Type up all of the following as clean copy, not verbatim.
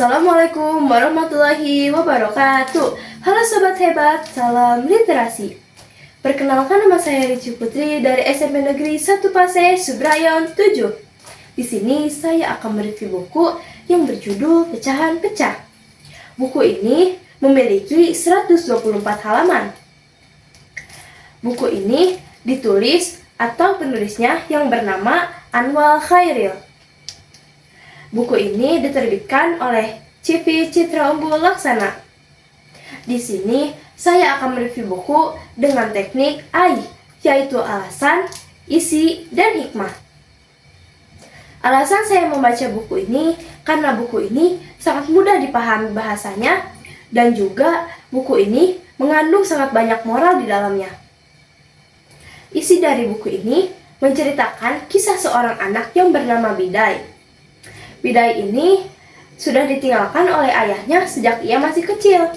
Assalamualaikum warahmatullahi wabarakatuh. Halo sobat hebat, salam literasi. Perkenalkan, nama saya Rici Putri dari SMP Negeri 1 Paseh, Subrayon 7. Di sini saya akan mereview buku yang berjudul Pecahan Pecah. Buku ini memiliki 124 halaman. Buku ini ditulis atau penulisnya yang bernama Anwar Khairil. Buku ini diterbitkan oleh CV Citra Unggul Laksana. Di sini saya akan mereview buku dengan teknik AI, yaitu alasan, isi, dan hikmah. Alasan saya membaca buku ini karena buku ini sangat mudah dipahami bahasanya, dan juga buku ini mengandung sangat banyak moral di dalamnya. Isi dari buku ini menceritakan kisah seorang anak yang bernama Bidai. Bidai ini sudah ditinggalkan oleh ayahnya sejak ia masih kecil.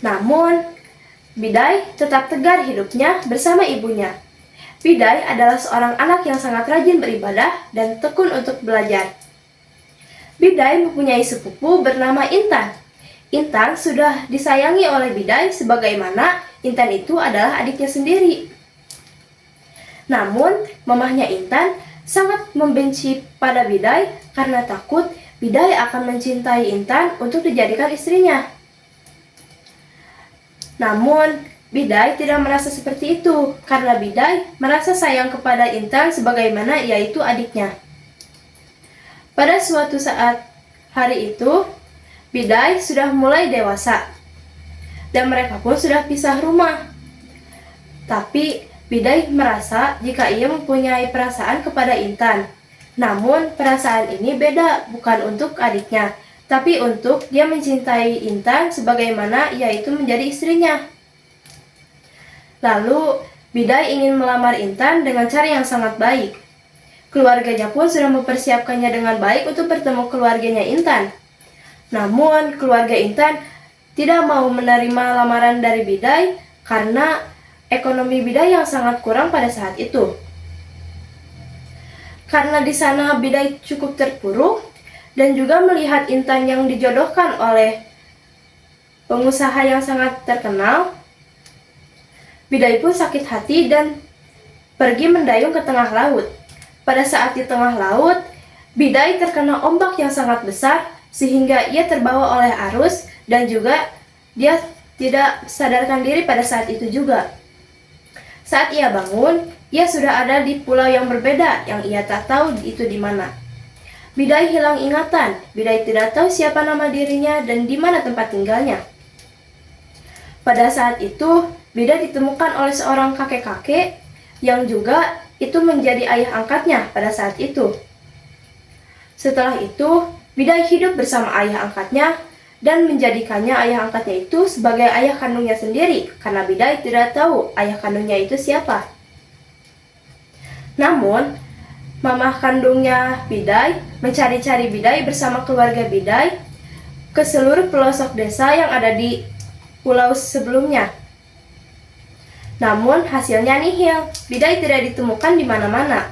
Namun, Bidai tetap tegar hidupnya bersama ibunya. Bidai adalah seorang anak yang sangat rajin beribadah dan tekun untuk belajar. Bidai mempunyai sepupu bernama Intan. Intan sudah disayangi oleh Bidai sebagaimana Intan itu adalah adiknya sendiri. Namun, mamahnya Intan sangat membenci pada Bidai karena takut Bidai akan mencintai Intan untuk dijadikan istrinya. Namun, Bidai tidak merasa seperti itu karena Bidai merasa sayang kepada Intan sebagaimana ia itu adiknya. Pada suatu saat hari itu, Bidai sudah mulai dewasa dan mereka pun sudah pisah rumah. Tapi Bidai merasa jika ia mempunyai perasaan kepada Intan. Namun perasaan ini beda, bukan untuk adiknya, tapi untuk dia mencintai Intan sebagaimana ia itu menjadi istrinya. Lalu Bidai ingin melamar Intan dengan cara yang sangat baik. Keluarganya pun sudah mempersiapkannya dengan baik untuk bertemu keluarganya Intan. Namun keluarga Intan tidak mau menerima lamaran dari Bidai karena ekonomi Bidai yang sangat kurang pada saat itu. Karena di sana Bidai cukup terpuruk dan juga melihat Intan yang dijodohkan oleh pengusaha yang sangat terkenal, Bidai pun sakit hati dan pergi mendayung ke tengah laut. Pada saat di tengah laut, Bidai terkena ombak yang sangat besar sehingga ia terbawa oleh arus dan juga dia tidak sadarkan diri pada saat itu juga. Saat ia bangun, ia sudah ada di pulau yang berbeda yang ia tak tahu itu di mana. Bidai hilang ingatan. Bidai tidak tahu siapa nama dirinya dan di mana tempat tinggalnya. Pada saat itu, Bidai ditemukan oleh seorang kakek-kakek yang juga itu menjadi ayah angkatnya pada saat itu. Setelah itu, Bidai hidup bersama ayah angkatnya dan menjadikannya ayah angkatnya itu sebagai ayah kandungnya sendiri karena Bidai tidak tahu ayah kandungnya itu siapa. Namun, mamah kandungnya Bidai mencari-cari Bidai bersama keluarga Bidai ke seluruh pelosok desa yang ada di pulau sebelumnya. Namun, hasilnya nihil. Bidai tidak ditemukan di mana-mana.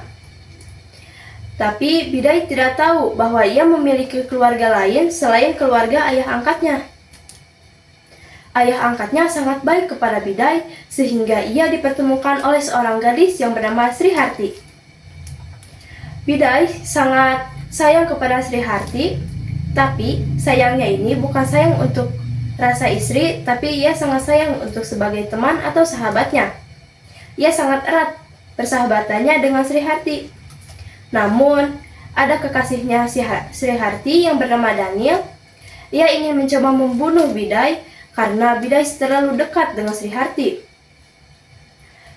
Tapi Bidai tidak tahu bahwa ia memiliki keluarga lain selain keluarga ayah angkatnya. Ayah angkatnya sangat baik kepada Bidai sehingga ia dipertemukan oleh seorang gadis yang bernama Sri Harti. Bidai sangat sayang kepada Sri Harti, tapi sayangnya ini bukan sayang untuk rasa istri, tapi ia sangat sayang untuk sebagai teman atau sahabatnya. Ia sangat erat persahabatannya dengan Sri Harti. Namun, ada kekasihnya Sri Harti yang bernama Daniel. Ia ingin mencoba membunuh Bidai karena Bidai terlalu dekat dengan Sri Harti.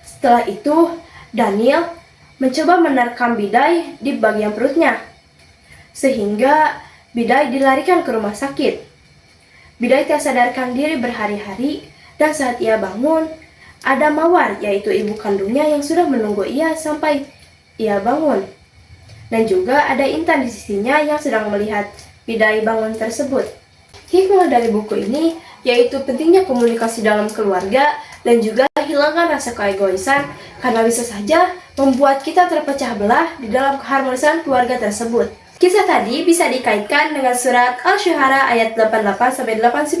Setelah itu, Daniel mencoba menerkam Bidai di bagian perutnya, sehingga Bidai dilarikan ke rumah sakit. Bidai tak sadarkan diri berhari-hari, dan saat ia bangun, ada Mawar, yaitu ibu kandungnya yang sudah menunggu ia sampai ia bangun. Dan juga ada Intan di sisinya yang sedang melihat Bidai bangun tersebut. Hikmah dari buku ini yaitu pentingnya komunikasi dalam keluarga dan juga hilangkan rasa keegoisan karena bisa saja membuat kita terpecah belah di dalam keharmonisan keluarga tersebut. Kisah tadi bisa dikaitkan dengan surat Al-Syu'ara ayat 88-89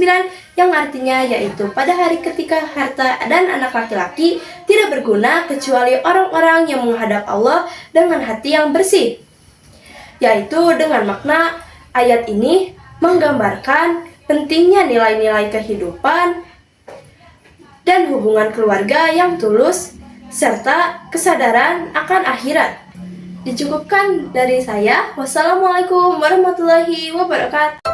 yang artinya yaitu pada hari ketika harta dan anak laki-laki tidak berguna kecuali orang-orang yang menghadap Allah dengan hati yang bersih. Yaitu dengan makna ayat ini menggambarkan pentingnya nilai-nilai kehidupan dan hubungan keluarga yang tulus serta kesadaran akan akhirat. Dicukupkan dari saya. Wassalamualaikum warahmatullahi wabarakatuh.